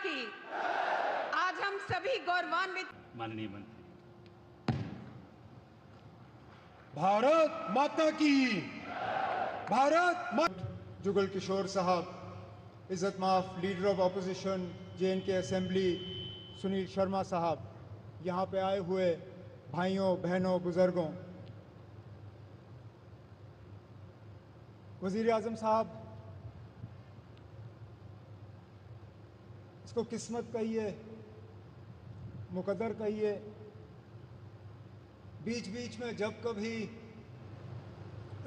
की। आज हम सभी गौरवान्वित। माननीय मंत्री। भारत माता की। भारत माता। जुगल किशोर साहब, इज्जत माफ leader of opposition JNK assembly Sunil Sharma साहब, यहाँ पे आए हुए भाइयों बहनों बुजुर्गों, वजीर आजम साहब, इसको किस्मत कहिए, मुकद्दर कहिए, बीच बीच में जब कभी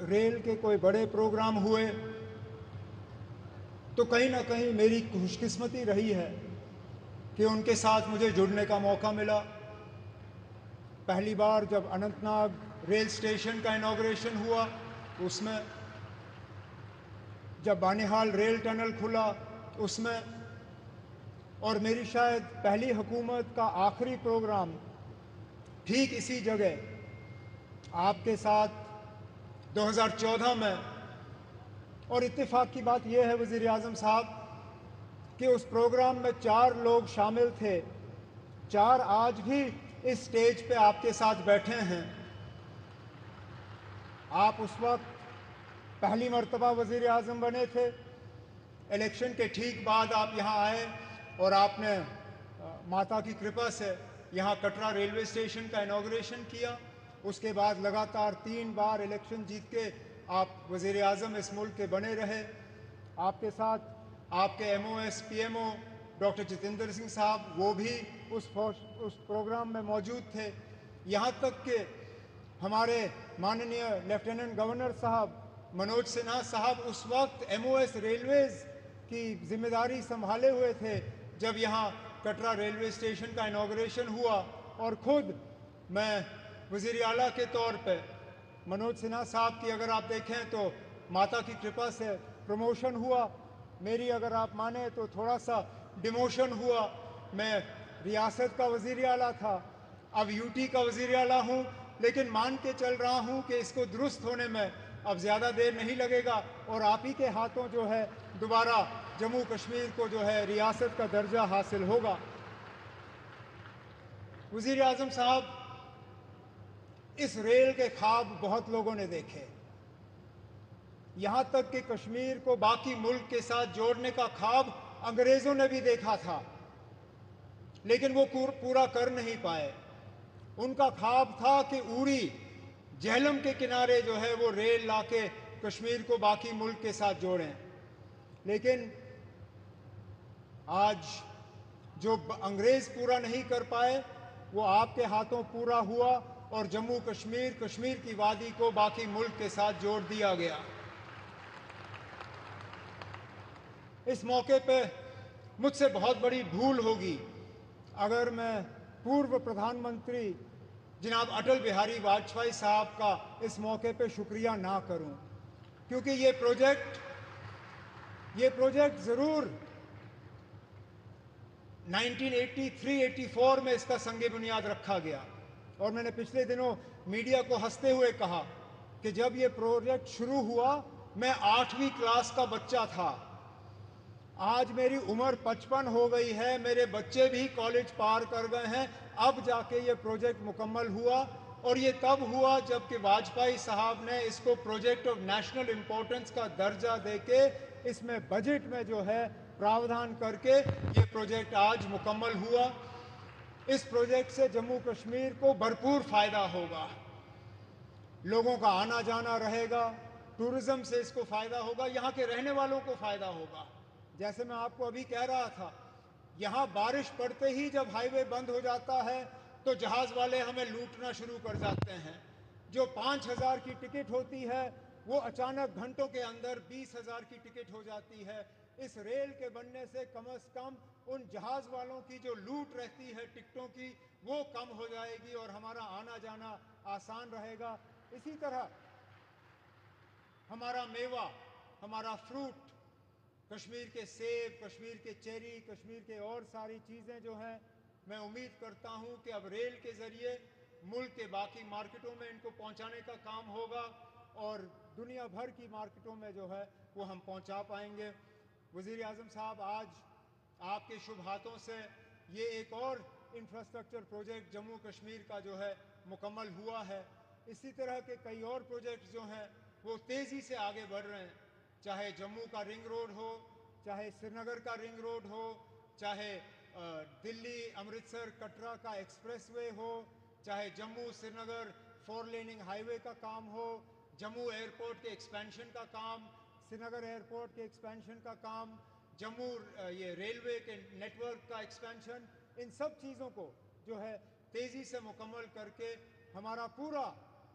रेल के कोई बड़े प्रोग्राम हुए तो कहीं ना कहीं मेरी खुशकिस्मती रही है कि उनके साथ मुझे जुड़ने का मौका मिला। पहली बार जब अनंतनाग रेल स्टेशन का इनॉग्रेशन हुआ उसमें, जब बानिहाल रेल टनल खुला उसमें, और मेरी शायद पहली हुकूमत का आखिरी प्रोग्राम ठीक इसी जगह आपके साथ 2014 में। और इत्तेफाक की बात यह है वज़ीर आज़म साहब कि उस प्रोग्राम में 4 लोग शामिल थे, 4 आज भी इस स्टेज पे आपके साथ बैठे हैं। आप उस वक्त पहली मर्तबा वज़ीर आज़म बने थे, इलेक्शन के ठीक बाद आप यहाँ आए और आपने माता की कृपा से यहाँ कटरा रेलवे स्टेशन का इनॉग्रेशन किया। उसके बाद लगातार 3 बार इलेक्शन जीत के आप वज़ीर आज़म इस मुल्क के बने रहे। आपके साथ आपके MOS PMO doctor Jitendra Singh साहब, वो भी उस प्रोग्राम में मौजूद थे। यहाँ तक कि हमारे माननीय लेफ्टिनेंट गवर्नर साहब मनोज सिन्हा साहब उस वक्त MOS रेलवेज़ की जिम्मेदारी संभाले हुए थे जब यहाँ कटरा रेलवे स्टेशन का इनॉग्रेशन हुआ। और ख़ुद मैं वज़ीर आला के तौर पे मनोज सिन्हा साहब की अगर आप देखें तो माता की कृपा से प्रमोशन हुआ, मेरी अगर आप माने तो थोड़ा सा डिमोशन हुआ। मैं रियासत का वज़ीर आला था, अब UT का वज़ीर आला हूँ, लेकिन मान के चल रहा हूँ कि इसको दुरुस्त होने में अब ज़्यादा देर नहीं लगेगा और आप ही के हाथों जो है दोबारा जम्मू कश्मीर को जो है रियासत का दर्जा हासिल होगा। वज़ीर आज़म साहब, इस रेल के ख्वाब बहुत लोगों ने देखे, यहाँ तक कि कश्मीर को बाकी मुल्क के साथ जोड़ने का ख्वाब अंग्रेज़ों ने भी देखा था, लेकिन वो पूरा कर नहीं पाए। उनका ख्वाब था कि उड़ी झेलम के किनारे जो है वो रेल लाके कश्मीर को बाकी मुल्क के साथ जोड़ें, लेकिन आज जो अंग्रेज़ पूरा नहीं कर पाए वो आपके हाथों पूरा हुआ और जम्मू कश्मीर, कश्मीर की वादी को बाकी मुल्क के साथ जोड़ दिया गया। इस मौके पे मुझसे बहुत बड़ी भूल होगी अगर मैं पूर्व प्रधानमंत्री जनाब अटल बिहारी वाजपेयी साहब का इस मौके पे शुक्रिया ना करूं, क्योंकि ये प्रोजेक्ट ज़रूर 1983-84 में इसका संगे बुनियाद रखा गया। और मैंने पिछले दिनों मीडिया को हंसते हुए कहा कि जब ये प्रोजेक्ट शुरू हुआ मैं 8वीं क्लास का बच्चा था। आज मेरी उम्र 55 हो गई है, मेरे बच्चे भी कॉलेज पार कर गए हैं, अब जाके ये प्रोजेक्ट मुकम्मल हुआ। और ये तब हुआ जबकि वाजपेयी साहब ने इसको प्रोजेक्ट ऑफ नेशनल इम्पोर्टेंस का दर्जा देके इसमें बजट में जो है प्रावधान करके ये प्रोजेक्ट आज मुकम्मल हुआ। इस प्रोजेक्ट से जम्मू कश्मीर को भरपूर फ़ायदा होगा, लोगों का आना जाना रहेगा, टूरिज़्म से इसको फ़ायदा होगा, यहाँ के रहने वालों को फ़ायदा होगा। जैसे मैं आपको अभी कह रहा था, यहाँ बारिश पड़ते ही जब हाईवे बंद हो जाता है तो जहाज़ वाले हमें लूटना शुरू कर जाते हैं। जो 5,000 की टिकट होती है वो अचानक घंटों के अंदर 20,000 की टिकट हो जाती है। इस रेल के बनने से कम उन जहाज़ वालों की जो लूट रहती है टिकटों की वो कम हो जाएगी और हमारा आना जाना आसान रहेगा। इसी तरह हमारा मेवा, हमारा फ्रूट, कश्मीर के सेब, कश्मीर के चेरी, कश्मीर के और सारी चीज़ें जो हैं, मैं उम्मीद करता हूं कि अब रेल के ज़रिए मुल्क के बाकी मार्केटों में इनको पहुंचाने का काम होगा और दुनिया भर की मार्केटों में जो है वो हम पहुंचा पाएंगे। वज़ीर आज़म साहब, आज आपके आपके शुभ हाथों से ये एक और इंफ्रास्ट्रक्चर प्रोजेक्ट जम्मू कश्मीर का जो है मुकम्मल हुआ है। इसी तरह के कई और प्रोजेक्ट्स जो हैं वो तेज़ी से आगे बढ़ रहे हैं, चाहे जम्मू का रिंग रोड हो, चाहे श्रीनगर का रिंग रोड हो, चाहे दिल्ली अमृतसर कटरा का एक्सप्रेसवे हो, चाहे जम्मू श्रीनगर 4 लेनिंग हाईवे का काम हो, जम्मू एयरपोर्ट के एक्सपेंशन का काम, श्रीनगर एयरपोर्ट के एक्सपेंशन का काम, जम्मू ये रेलवे के नेटवर्क का एक्सपेंशन, इन सब चीज़ों को जो है तेज़ी से मुकम्मल करके हमारा पूरा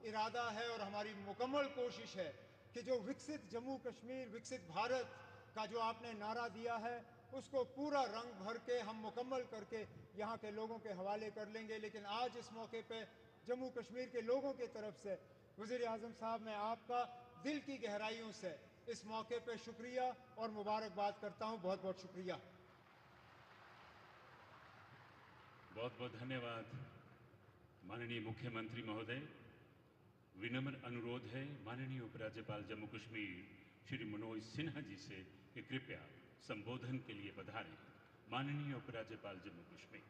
इरादा है और हमारी मुकम्मल कोशिश है कि जो विकसित जम्मू कश्मीर विकसित भारत का जो आपने नारा दिया है उसको पूरा रंग भर के हम मुकम्मल करके यहाँ के लोगों के हवाले कर लेंगे। लेकिन आज इस मौके पे जम्मू कश्मीर के लोगों की तरफ से वज़ीर आज़म साहब, मैं आपका दिल की गहराइयों से इस मौके पे शुक्रिया और मुबारकबाद करता हूँ। बहुत बहुत शुक्रिया। बहुत बहुत धन्यवाद माननीय मुख्यमंत्री महोदय। विनम्र अनुरोध है माननीय उपराज्यपाल जम्मू कश्मीर श्री मनोज सिन्हा जी से कि कृपया संबोधन के लिए पधारें। माननीय उपराज्यपाल जम्मू कश्मीर।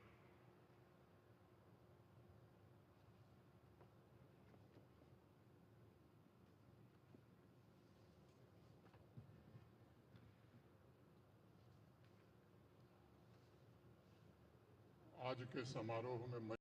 आज के समारोह में